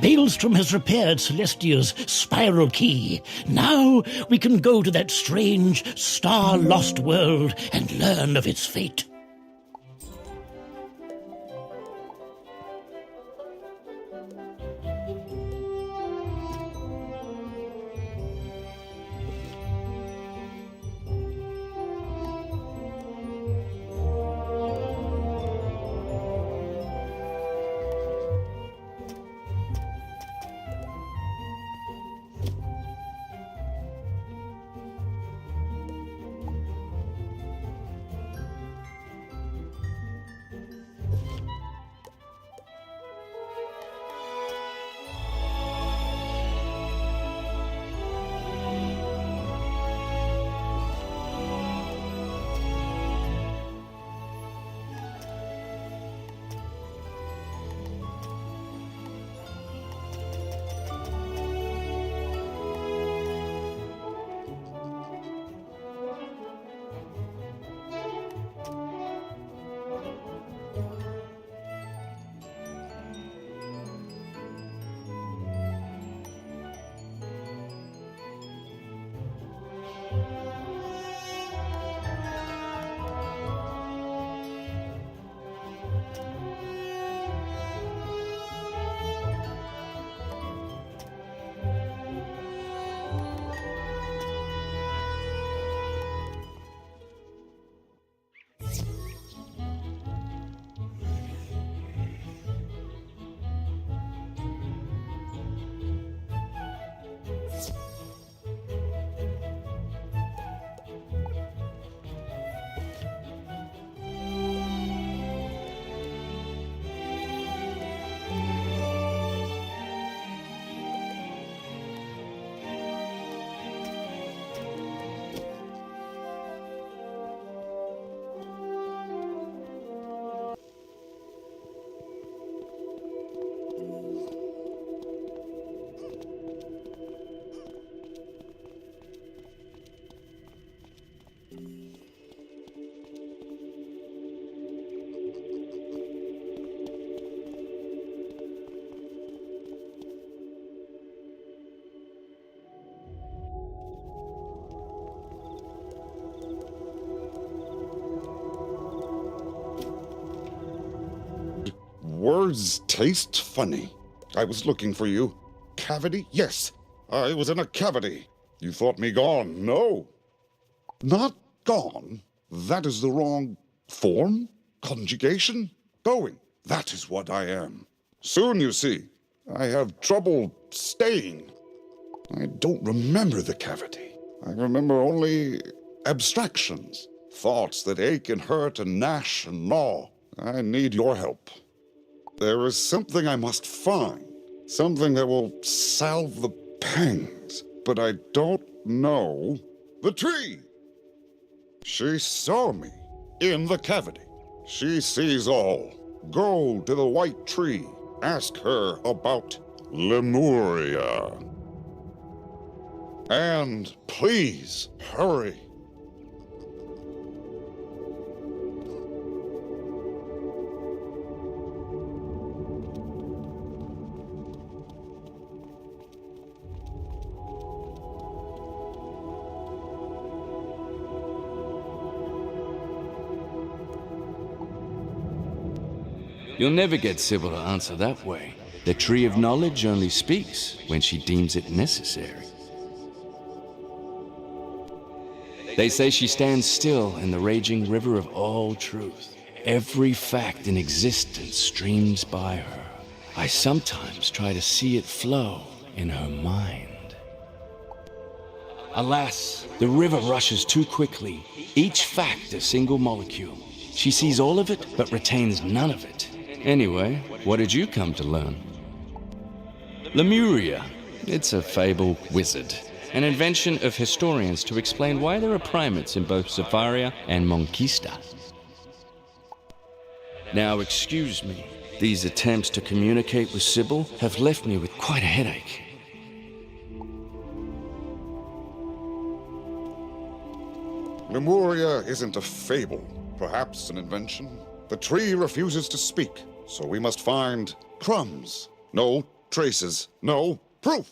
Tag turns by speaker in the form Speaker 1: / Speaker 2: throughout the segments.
Speaker 1: Maelstrom has repaired Celestia's spiral key. Now we can go to that strange, star-lost world and learn of its fate.
Speaker 2: Words taste funny. I was looking for you. Cavity? Yes, I was in a cavity. You thought me gone. No. Not gone. That is the wrong form, conjugation. Going. That is what I am. Soon, you see. I have trouble staying. I don't remember the cavity. I remember only abstractions. Thoughts that ache and hurt and gnash and gnaw. I need your help. There is something I must find, something that will salve the pangs, but I don't know. The tree! She saw me in the cavity. She sees all. Go to the white tree. Ask her about Lemuria. And please, hurry.
Speaker 3: You'll never get Sybil to answer that way. The Tree of Knowledge only speaks when she deems it necessary. They say she stands still in the raging river of all truth. Every fact in existence streams by her. I sometimes try to see it flow in her mind. Alas, the river rushes too quickly, each fact a single molecule. She sees all of it, but retains none of it. Anyway, what did you come to learn? Lemuria. It's a fable wizard. An invention of historians to explain why there are primates in both Zephyria and Monquista. Now, excuse me. These attempts to communicate with Sybil have left me with quite a headache.
Speaker 2: Lemuria isn't a fable, perhaps an invention. The tree refuses to speak, so we must find crumbs. No, traces. No, proof.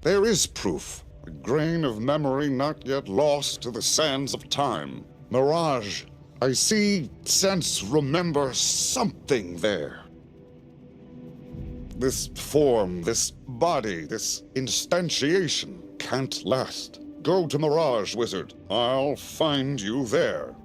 Speaker 2: There is proof. A grain of memory not yet lost to the sands of time. Mirage. I see, sense, remember something there. This form, this body, this instantiation can't last. Go to Mirage, Wizard. I'll find you there.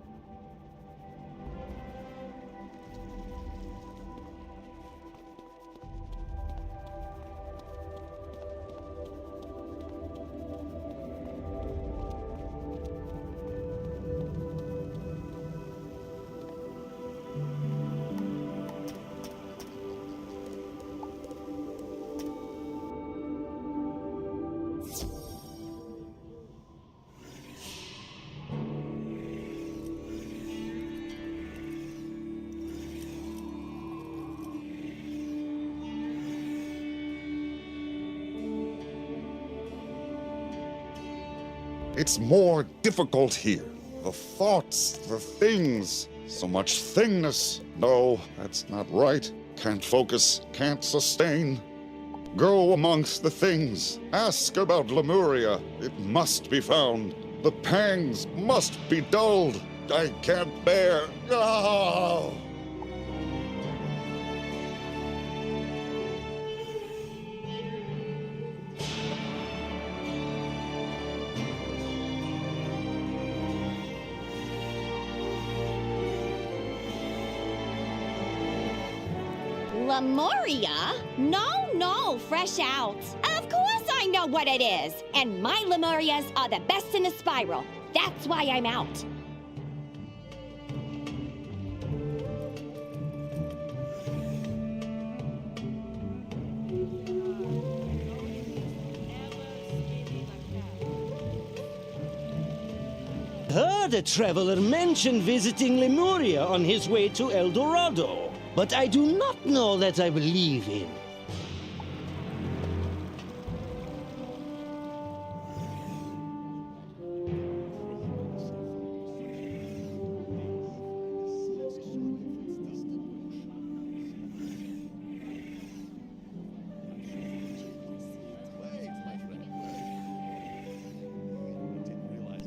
Speaker 2: It's more difficult here. The thoughts, the things, so much thingness. No, that's not right. Can't focus, can't sustain. Go amongst the things. Ask about Lemuria. It must be found. The pangs must be dulled. I can't bear. Oh!
Speaker 4: Lemuria? No, fresh out. Of course I know what it is. And my Lemurias are the best in the spiral. That's why I'm out.
Speaker 5: Heard a traveler mention visiting Lemuria on his way to El Dorado, but I do not know that I believe him.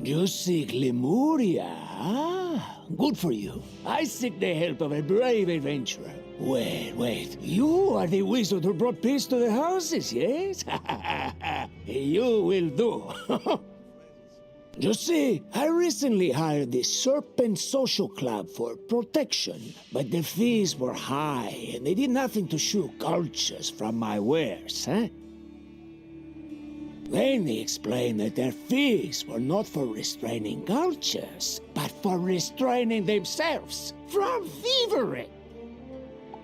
Speaker 6: You seek Lemuria? Ah, good for you. I seek the help of a brave adventurer. Wait. You are the wizard who brought peace to the houses, yes? You will do. You see, I recently hired the Serpent Social Club for protection, but the fees were high, and they did nothing to shoo cultures from my wares, huh? Then they explained that their fees were not for restraining cultures, but for restraining themselves from thievery.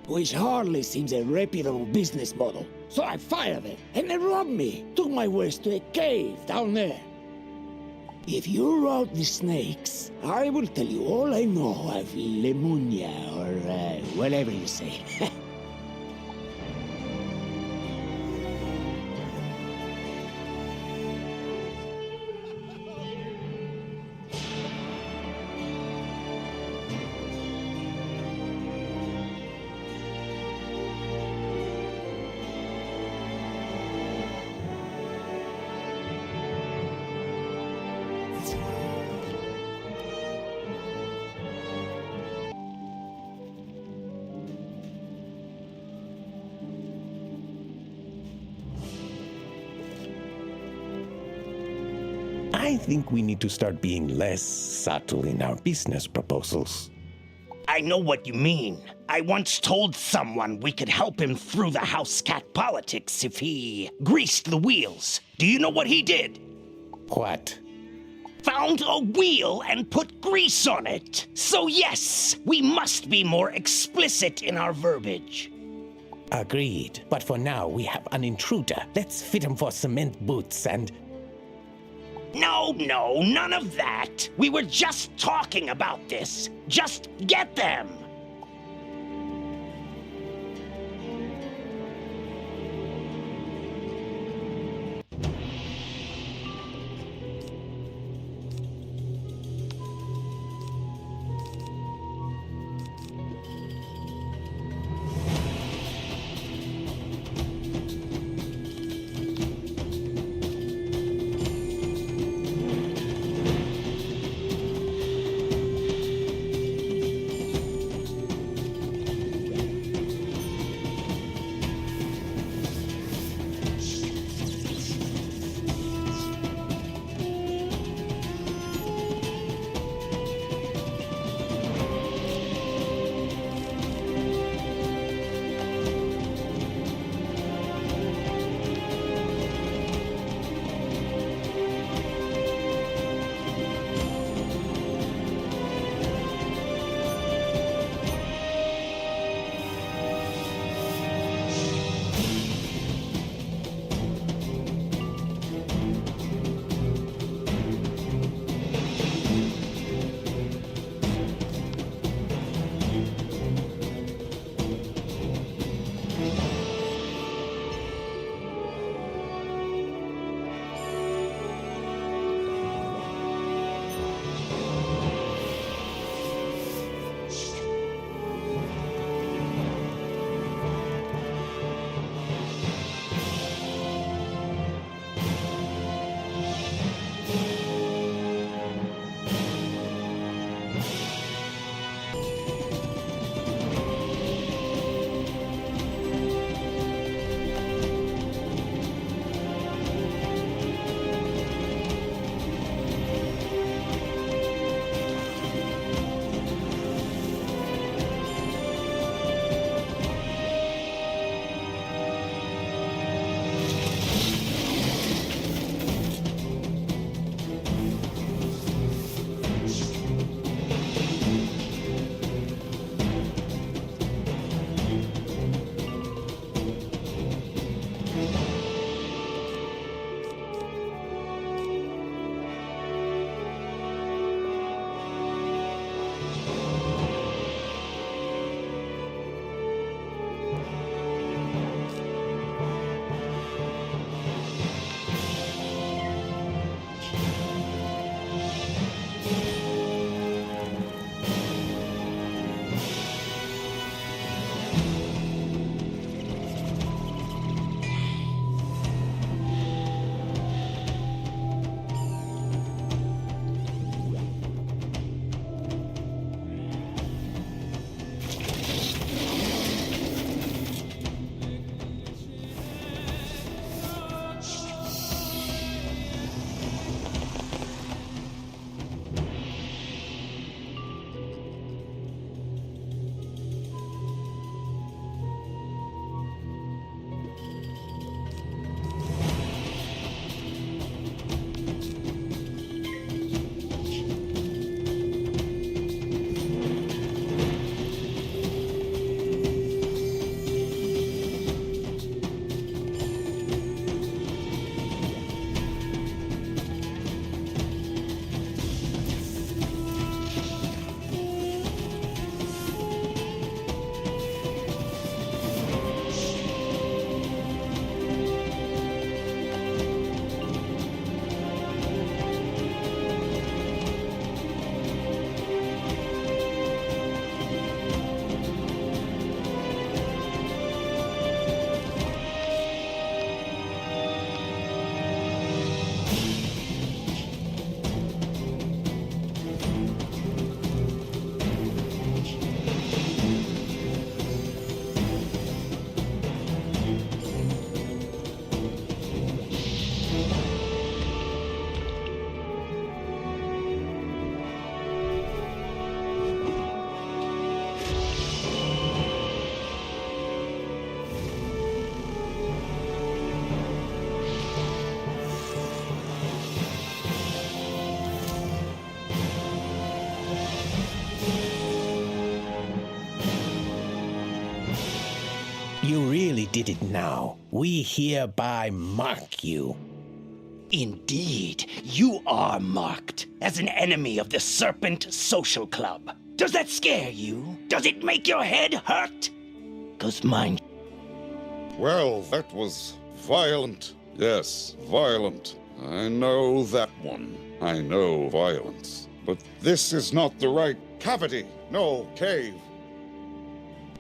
Speaker 6: Which hardly seems a reputable business model. So I fired them, and they robbed me, took my wares to a cave down there. If you route the snakes, I will tell you all I know of Lemuria, or whatever you say.
Speaker 7: I think we need to start being less subtle in our business proposals.
Speaker 1: I know what you mean. I once told someone we could help him through the house cat politics if he greased the wheels. Do you know what he did?
Speaker 7: What?
Speaker 1: Found a wheel and put grease on it. So yes, we must be more explicit in our verbiage.
Speaker 7: Agreed. But for now, we have an intruder. Let's fit him for cement boots and...
Speaker 1: No, none of that. We were just talking about this. Just get them.
Speaker 7: You really did it now. We hereby mark you.
Speaker 8: Indeed, you are marked as an enemy of the Serpent Social Club. Does that scare you? Does it make your head hurt? 'Cause mine...
Speaker 2: Well, that was violent. Yes, violent. I know that one. I know violence. But this is not the right cavity. No, cave.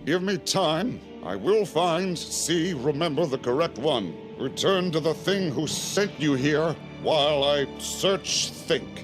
Speaker 2: Give me time. I will find, see, remember the correct one. Return to the thing who sent you here while I search, think.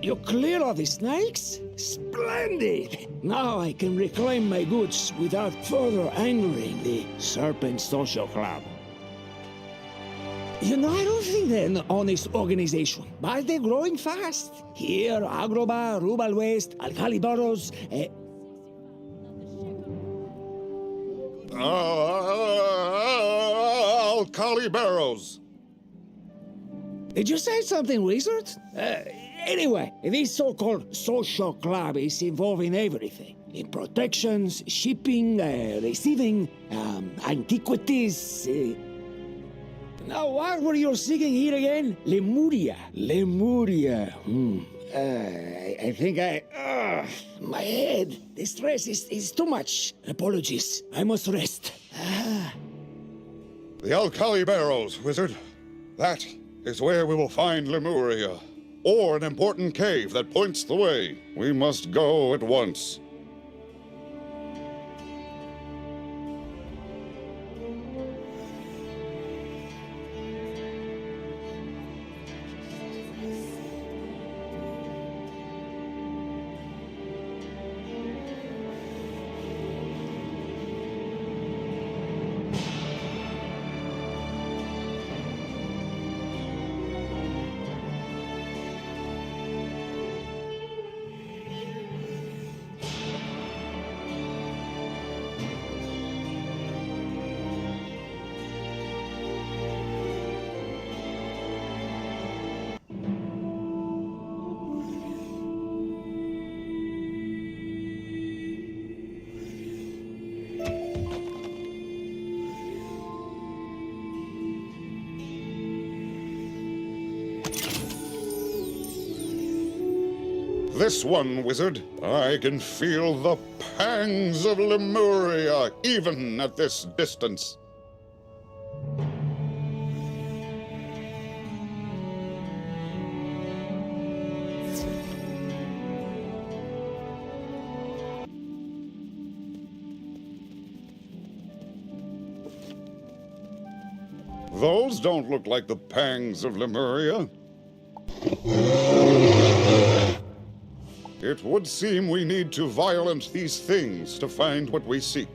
Speaker 6: You clear of the snakes? Splendid! Now I can reclaim my goods without further angering the Serpent Social Club. You know, I don't think they're an honest organization, but they're growing fast. Here, Agroba, Rubal West, Alkali Burrows,
Speaker 2: Alkali Barrows.
Speaker 6: Did you say something, Wizard? Anyway, this so-called social club is involved in everything. In protections, shipping, receiving, antiquities. Now, what were you seeking here again? Lemuria. Lemuria. I think my head. The stress is too much. Apologies. I must rest.
Speaker 2: The Alkali Barrows, Wizard. That is where we will find Lemuria. Or an important cave that points the way. We must go at once. This one, Wizard. I can feel the pangs of Lemuria, even at this distance. Those don't look like the pangs of Lemuria. It would seem we need to violence these things to find what we seek.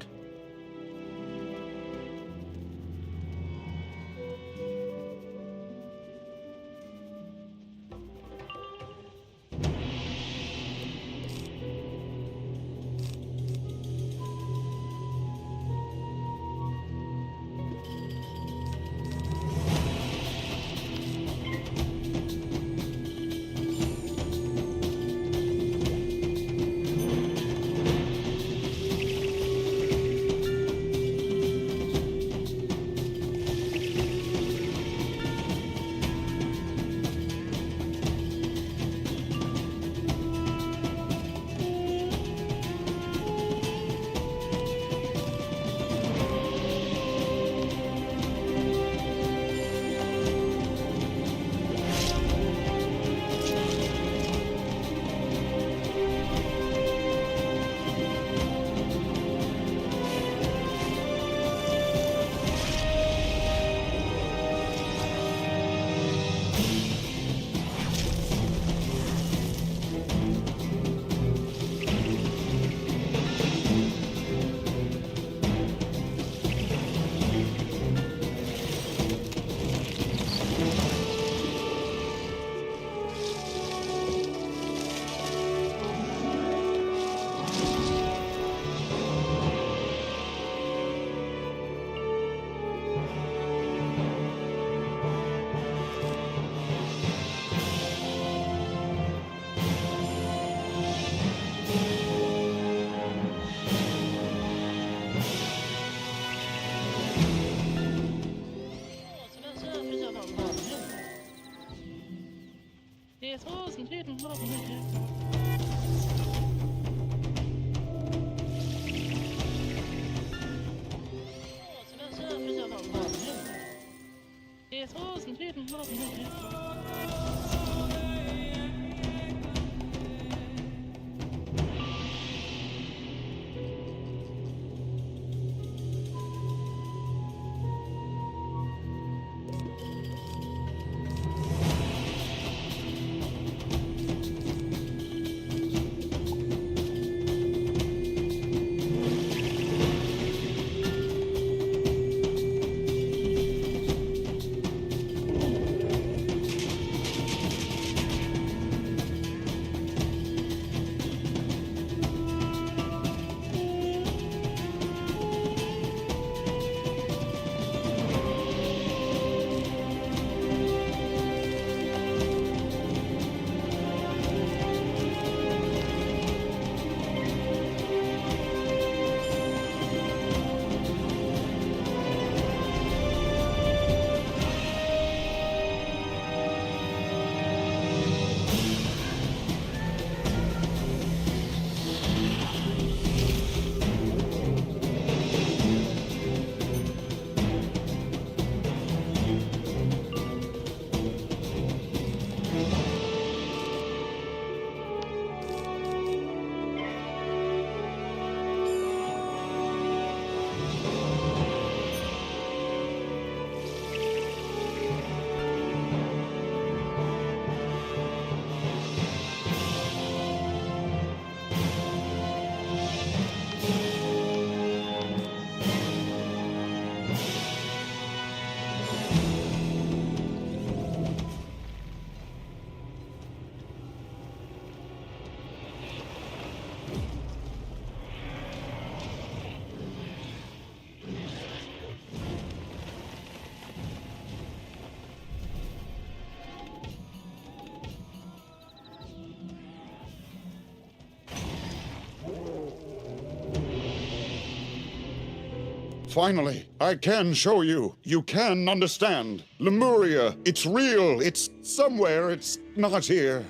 Speaker 2: Finally, I can show you. You can understand. Lemuria, it's real. It's somewhere. It's not here.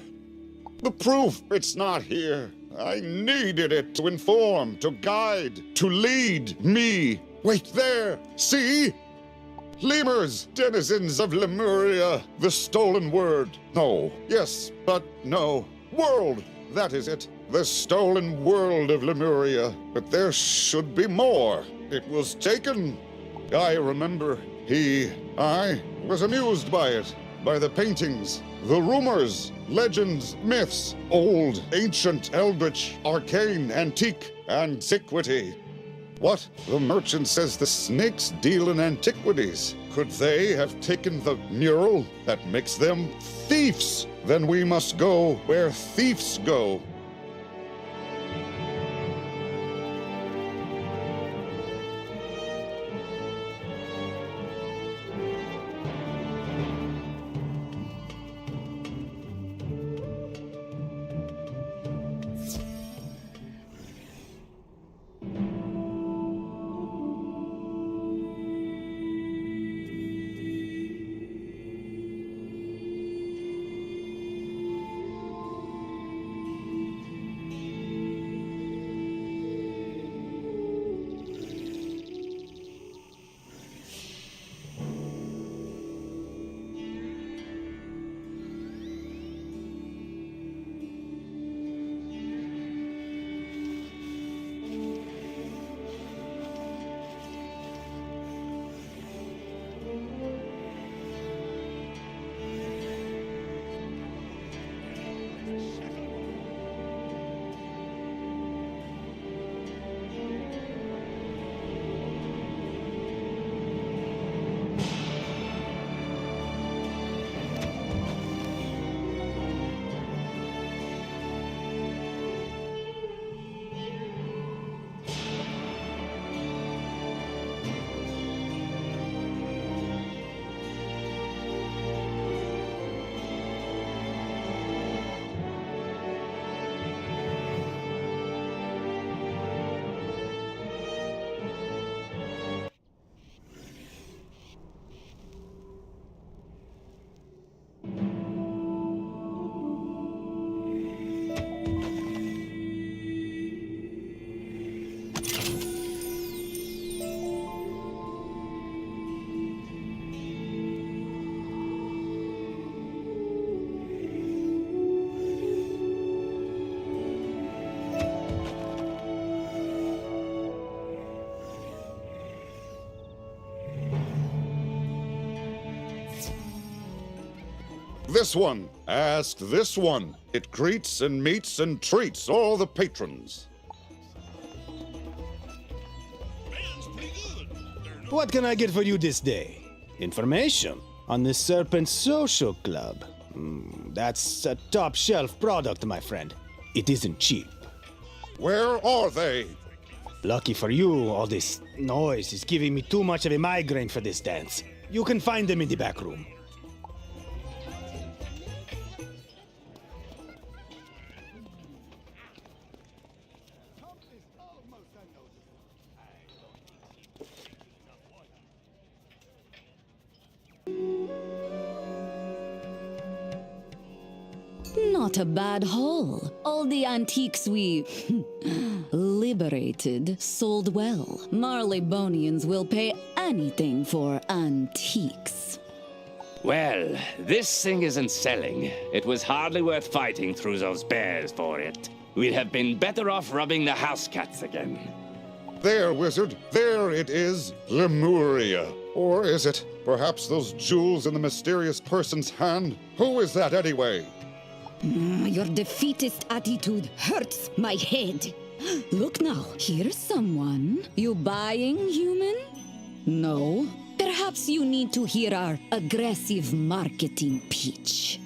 Speaker 2: The proof, it's not here. I needed it to inform, to guide, to lead me. Wait there. See? Lemurs, denizens of Lemuria, the stolen word. No. Yes, but no. World, that is it. The stolen world of Lemuria. But there should be more. It was taken. I remember. I was amused by it, by the paintings, the rumors, legends, myths, old, ancient, eldritch, arcane, antique, antiquity. What? The merchant says the snakes deal in antiquities. Could they have taken the mural that makes them thieves? Then we must go where thieves go. This one. Ask this one. It greets and meets and treats all the patrons.
Speaker 9: What can I get for you this day? Information on the Serpent Social Club. That's a top-shelf product, my friend. It isn't cheap.
Speaker 2: Where are they?
Speaker 9: Lucky for you, all this noise is giving me too much of a migraine for this dance. You can find them in the back room.
Speaker 10: Not a bad haul. All the antiques we liberated sold well. Marleybonians will pay anything for antiques.
Speaker 3: Well, this thing isn't selling. It was hardly worth fighting through those bears for it. We'd have been better off rubbing the house cats again.
Speaker 2: There, wizard. There it is. Lemuria. Or is it perhaps those jewels in the mysterious person's hand? Who is that anyway?
Speaker 10: Your defeatist attitude hurts my head. Look now, here's someone. You buying, human? No. Perhaps you need to hear our aggressive marketing pitch.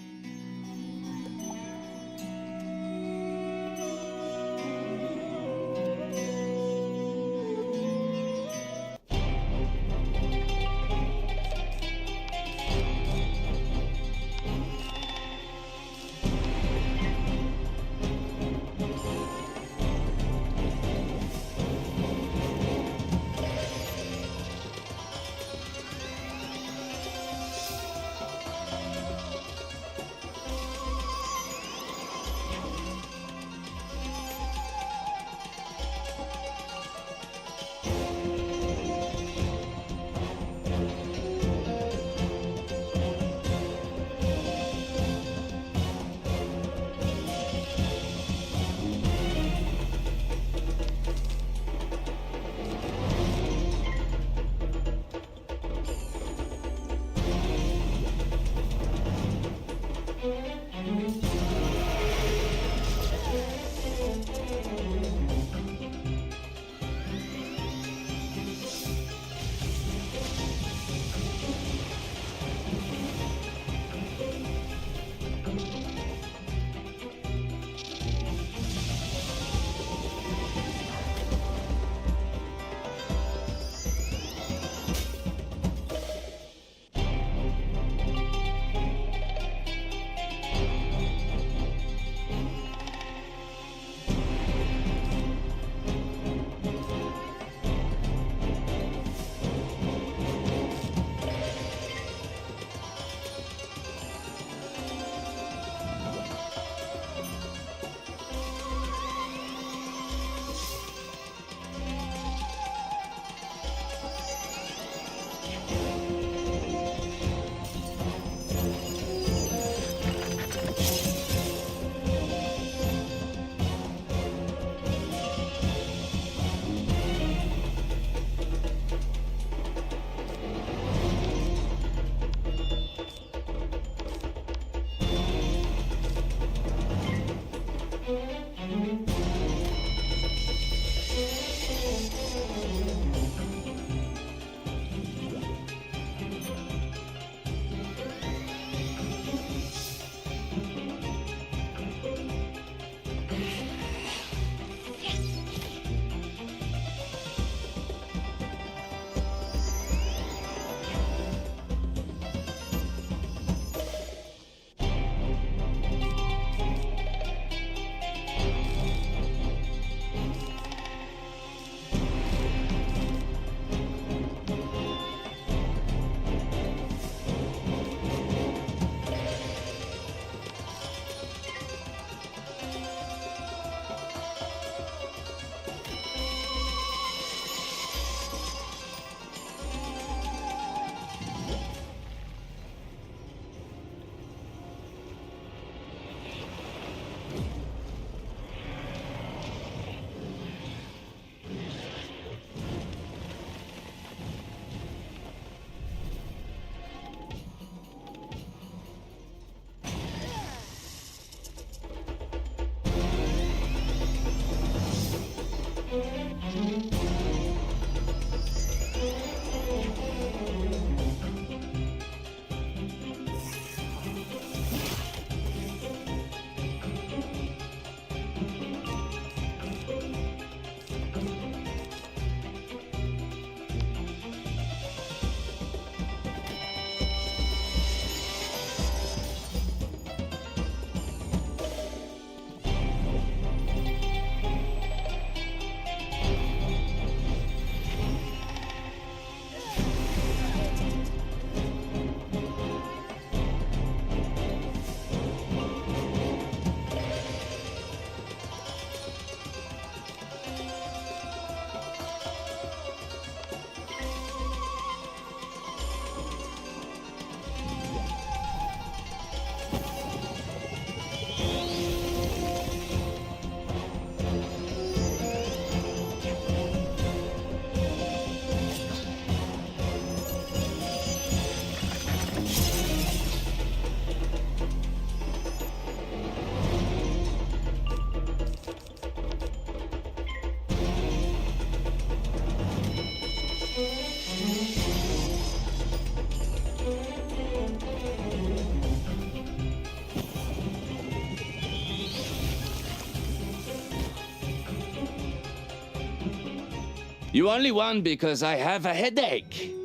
Speaker 3: You only won because I have a headache.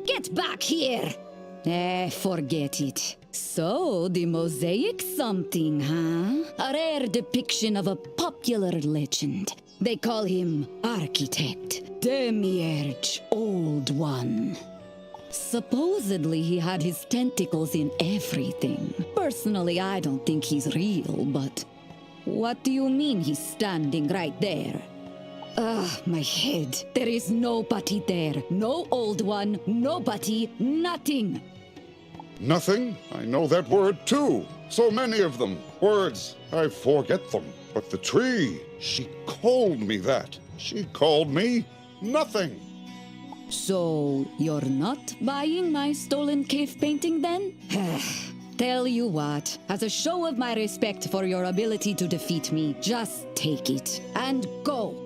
Speaker 10: Get back here! Forget it. So, the mosaic something, huh? A rare depiction of a popular legend. They call him Architect, Demiurge, Old One. Supposedly he had his tentacles in everything. Personally, I don't think he's real, but... What do you mean he's standing right there? My head. There is nobody there. No Old One, nobody, nothing.
Speaker 2: Nothing? I know that word too. So many of them. Words. I forget them. But the tree, she called me that. She called me nothing.
Speaker 10: So, you're not buying my stolen cave painting then? Tell you what, as a show of my respect for your ability to defeat me, just take it and go.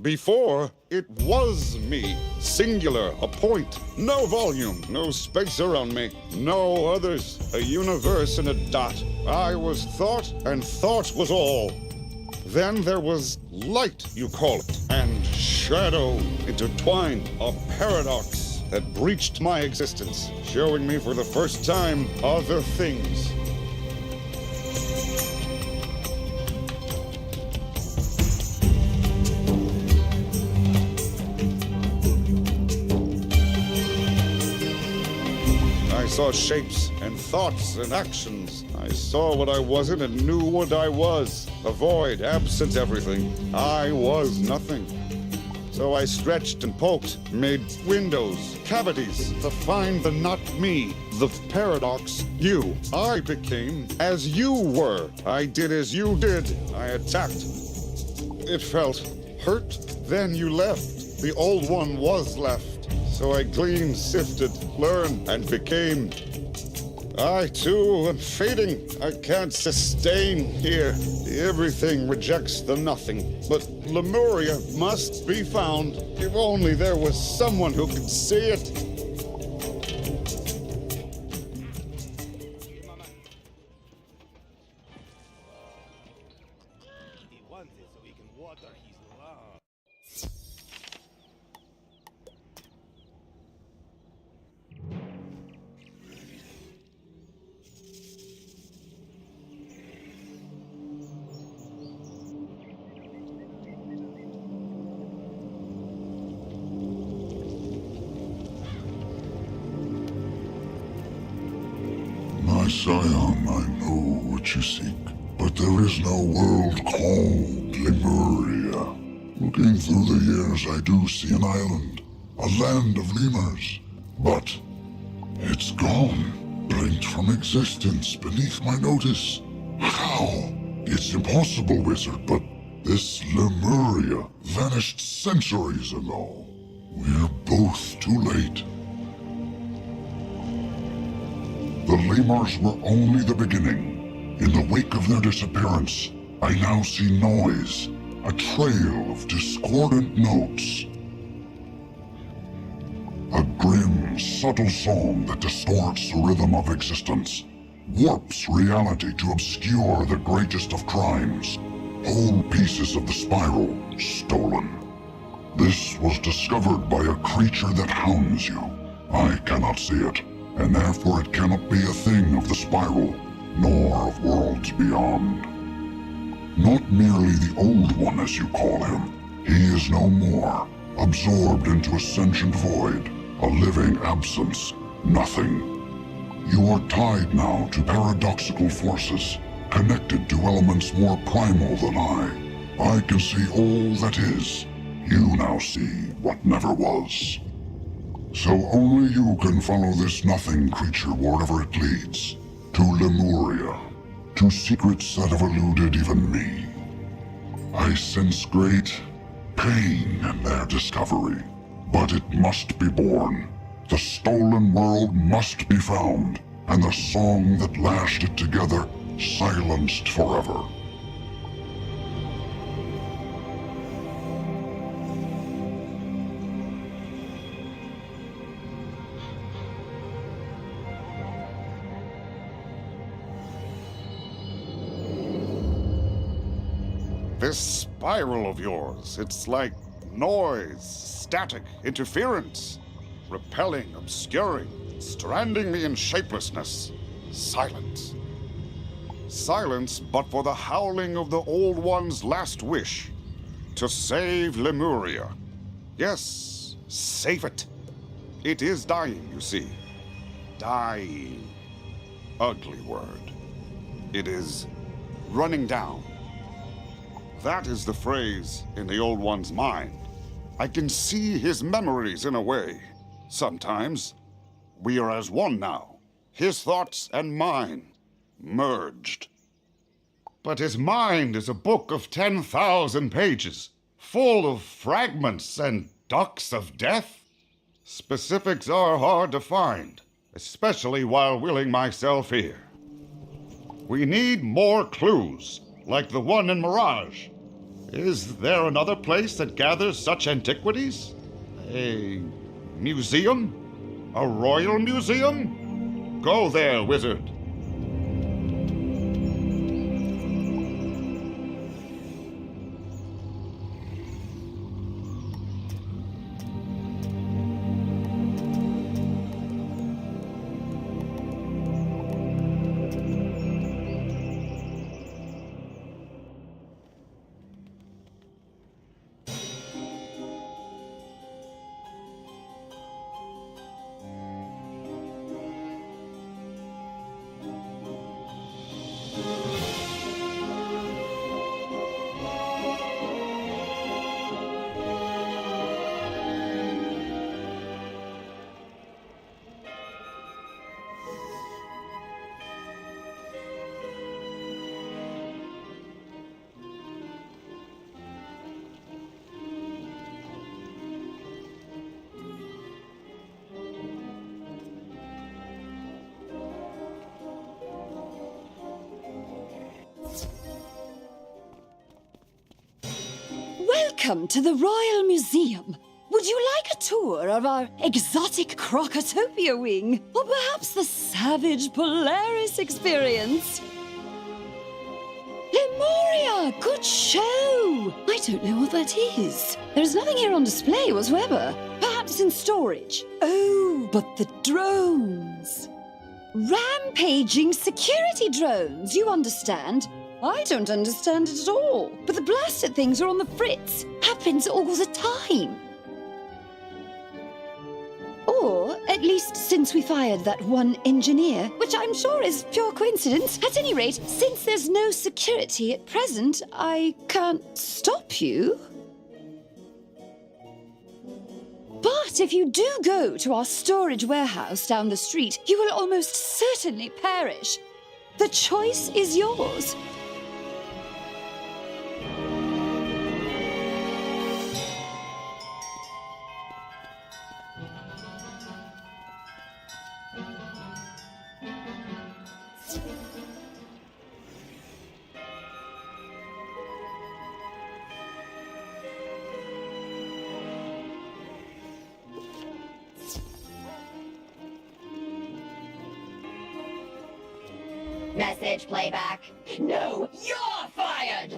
Speaker 2: Before, it was me. Singular, a point. No volume, no space around me. No others. A universe in a dot. I was thought, and thought was all. Then there was light, you call it, and shadow intertwined. A paradox that breached my existence, showing me for the first time other things. I saw shapes and thoughts and actions. I saw what I wasn't and knew what I was. A void, absent everything. I was nothing. So I stretched and poked, made windows, cavities, to find the not me, the paradox, you. I became as you were. I did as you did. I attacked. It felt hurt. Then you left. The old one was left. So I gleaned, sifted, learned, and became. I, too, am fading. I can't sustain here. Everything rejects the nothing. But Lemuria must be found. If only there was someone who could see it.
Speaker 11: My scion, I know what you seek, but there is no world called Lemuria. Looking through the years, I do see an island, a land of lemurs, but it's gone, blinked from existence beneath my notice. How? It's impossible, wizard, but this Lemuria vanished centuries ago. We're both too late. The lemurs were only the beginning. In the wake of their disappearance, I now see noise, a trail of discordant notes. A grim, subtle song that distorts the rhythm of existence, warps reality to obscure the greatest of crimes. Whole pieces of the spiral stolen. This was discovered by a creature that hounds you. I cannot see it, and therefore it cannot be a thing of the spiral, nor of worlds beyond. Not merely the Old One, as you call him. He is no more, absorbed into a sentient void, a living absence, nothing. You are tied now to paradoxical forces, connected to elements more primal than I can see all that is. You now see what never was. So only you can follow this nothing creature wherever it leads. To Lemuria. To secrets that have eluded even me. I sense great pain in their discovery. But it must be born. The stolen world must be found. And the song that lashed it together silenced forever.
Speaker 2: This spiral of yours, it's like noise, static, interference. Repelling, obscuring, stranding me in shapelessness. Silence. Silence but for the howling of the Old One's last wish. To save Lemuria. Yes, save it. It is dying, you see. Dying. Ugly word. It is running down. That is the phrase in the Old One's mind. I can see his memories in a way. Sometimes we are as one now, his thoughts and mine merged. But his mind is a book of 10,000 pages, full of fragments and ducts of death. Specifics are hard to find, especially while willing myself here. We need more clues, like the one in Mirage. Is there another place that gathers such antiquities? A museum? A royal museum? Go there, wizard.
Speaker 10: Welcome to the Royal Museum. Would you like a tour of our exotic Crocotopia wing? Or perhaps the savage Polaris experience? Lemuria! Good show! I don't know what that is. There's nothing here on display whatsoever. Perhaps in storage. Oh, but the drones. Rampaging security drones, you understand? I don't understand it at all. But the blasted things are on the fritz. Happens all the time. Or, at least since we fired that one engineer, which I'm sure is pure coincidence. At any rate, since there's no security at present, I can't stop you. But if you do go to our storage warehouse down the street, you will almost certainly perish. The choice is yours.
Speaker 4: Message playback. No, you're fired!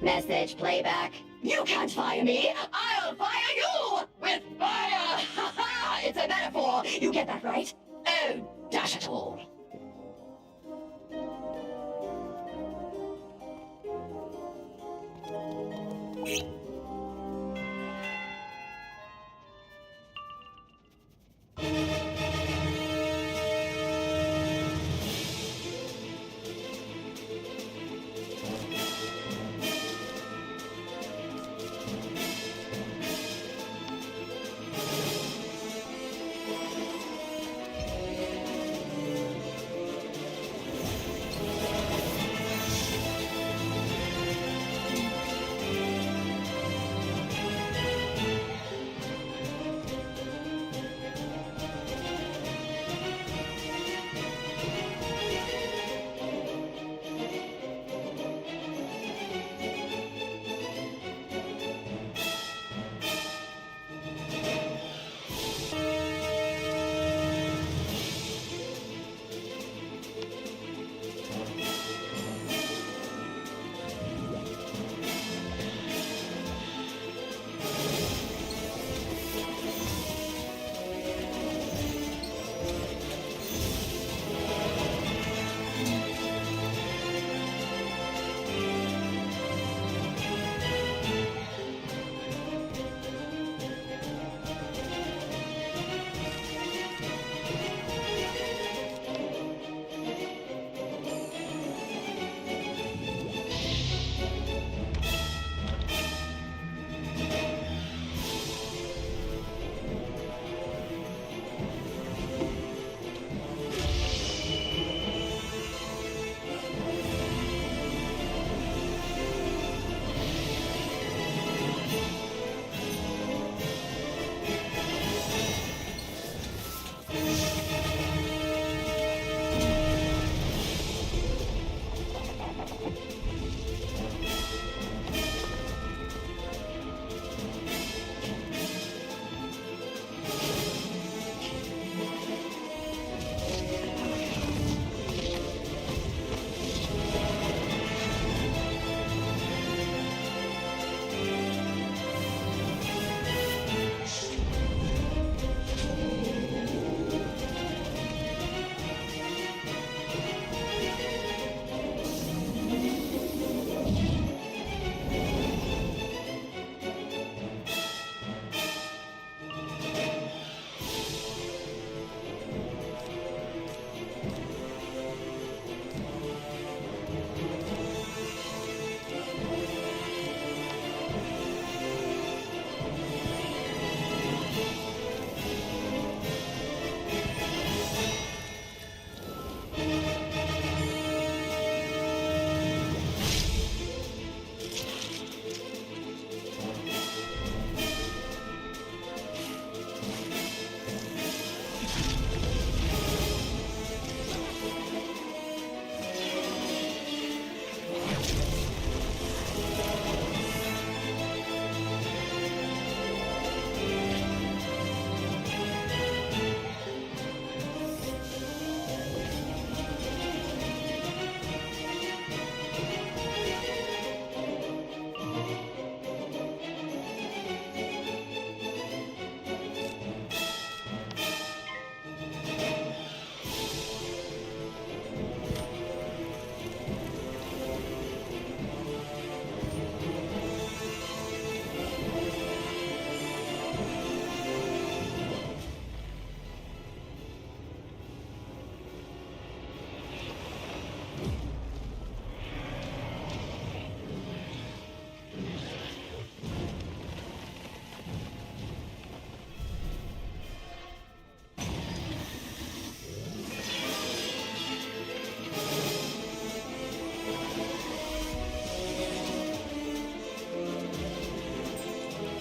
Speaker 12: Message playback. You can't fire me. I'll fire you with fire. Ha ha! It's a metaphor. You get that right? Oh, dash it all.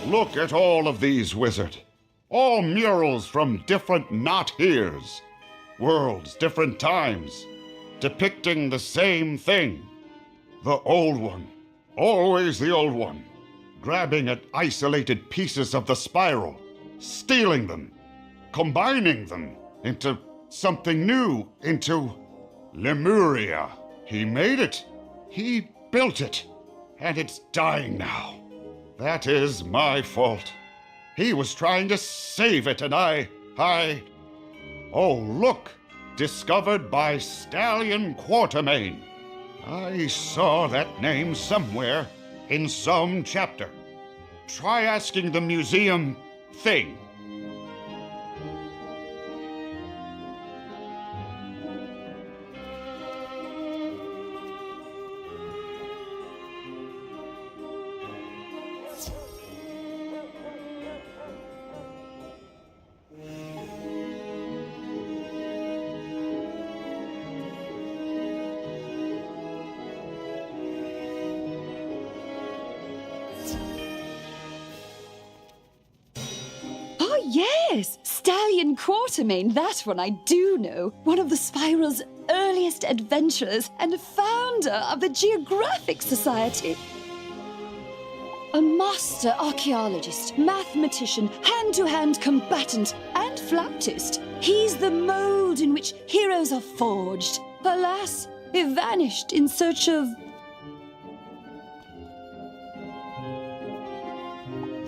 Speaker 2: Look at all of these, Wizard. All murals from different not-heres. Worlds, different times, depicting the same thing. The old one. Always the old one. Grabbing at isolated pieces of the spiral, stealing them, combining them into something new, into Lemuria. He made it. He built it. and it's dying now. That is my fault. He was trying to save it, and I... Oh, look! Discovered by Stallion Quartermain. I saw that name somewhere in some chapter. Try asking the museum thing.
Speaker 13: Yes, Stallion Quartermain, that one I do know. One of the Spiral's earliest adventurers and founder of the Geographic Society. A master archaeologist, mathematician, hand-to-hand combatant, and flautist. He's the mold in which heroes are forged. Alas, he vanished in search of...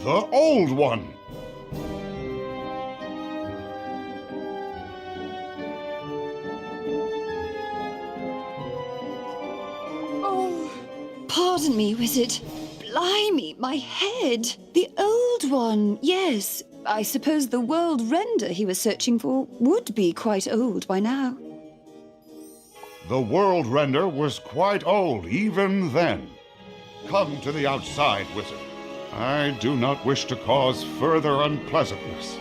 Speaker 2: The Old One!
Speaker 13: Pardon me, Wizard. Blimey, my head. The Old One, yes. I suppose the world render he was searching for would be quite old by now.
Speaker 2: The world render was quite old even then. Come to the outside, Wizard. I do not wish to cause further unpleasantness.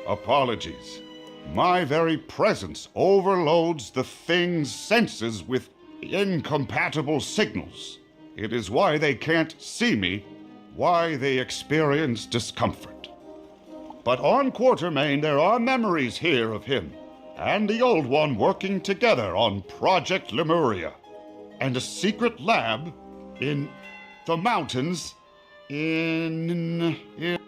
Speaker 2: Apologies. My very presence overloads the thing's senses with incompatible signals. It is why they can't see me, why they experience discomfort. But on Quartermain there are memories here of him and the Old One working together on Project Lemuria, and a secret lab in the mountains in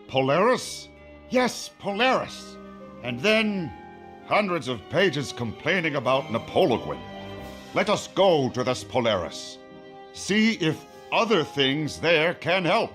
Speaker 2: Polaris? Yes, Polaris. And then hundreds of pages complaining about Napoleon. Let us go to this Polaris. See if other things there can help.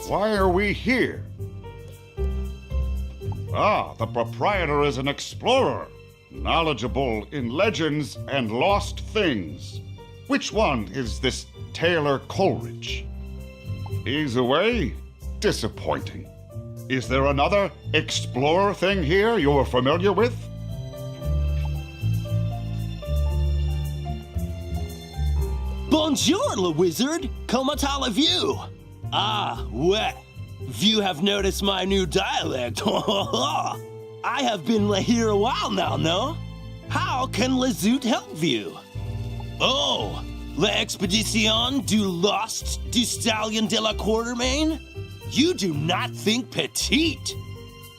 Speaker 2: Why are we here? Ah, the proprietor is an explorer, knowledgeable in legends and lost things. Which one is this Taylor Coleridge? He's away? Disappointing. Is there another explorer thing here you're familiar with?
Speaker 5: Bonjour, le wizard! Comment allez-vous? Ah, well, you have noticed my new dialect. I have been here a while now, no? How can le zoot help you? Oh, l'expedition du lost du Stallion de la Quartermain? You do not think petite.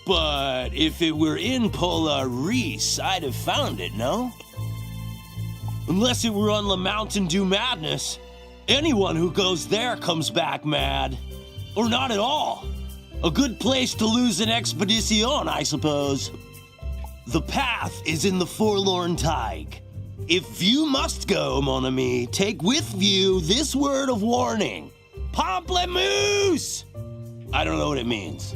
Speaker 5: But if it were in Polaris, I'd have found it, no? Unless it were on the Mountain Dew Madness. Anyone who goes there comes back mad. Or not at all. A good place to lose an expedition, I suppose. The path is in the Forlorn Tide. If you must go, mon ami, take with you this word of warning. Pamplemousse! I don't know what it means.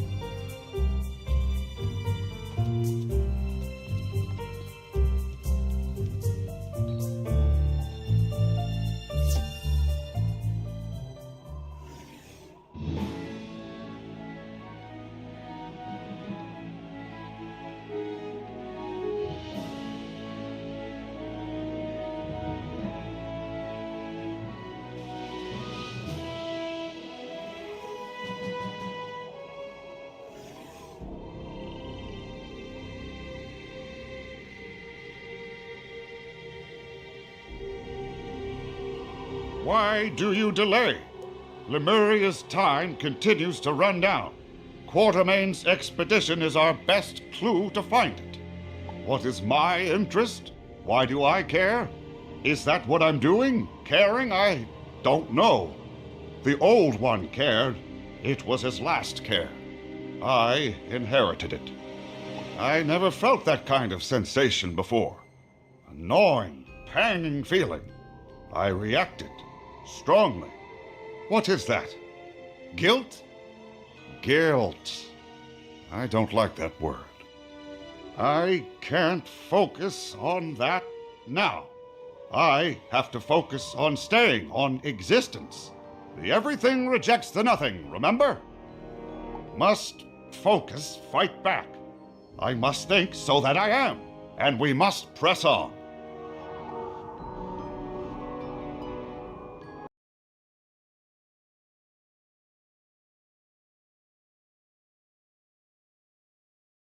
Speaker 2: Why do you delay? Lemuria's time continues to run down. Quatermain's expedition is our best clue to find it. What is my interest? Why do I care? Is that what I'm doing? Caring? I don't know. The Old One cared. It was his last care. I inherited it. I never felt that kind of sensation before. A gnawing, panging feeling. I reacted strongly. What is that? Guilt? Guilt. I don't like that word. I can't focus on that now. I have to focus on staying, on existence. The everything rejects the nothing, remember? Must focus, fight back. I must think so that I am, and we must press on.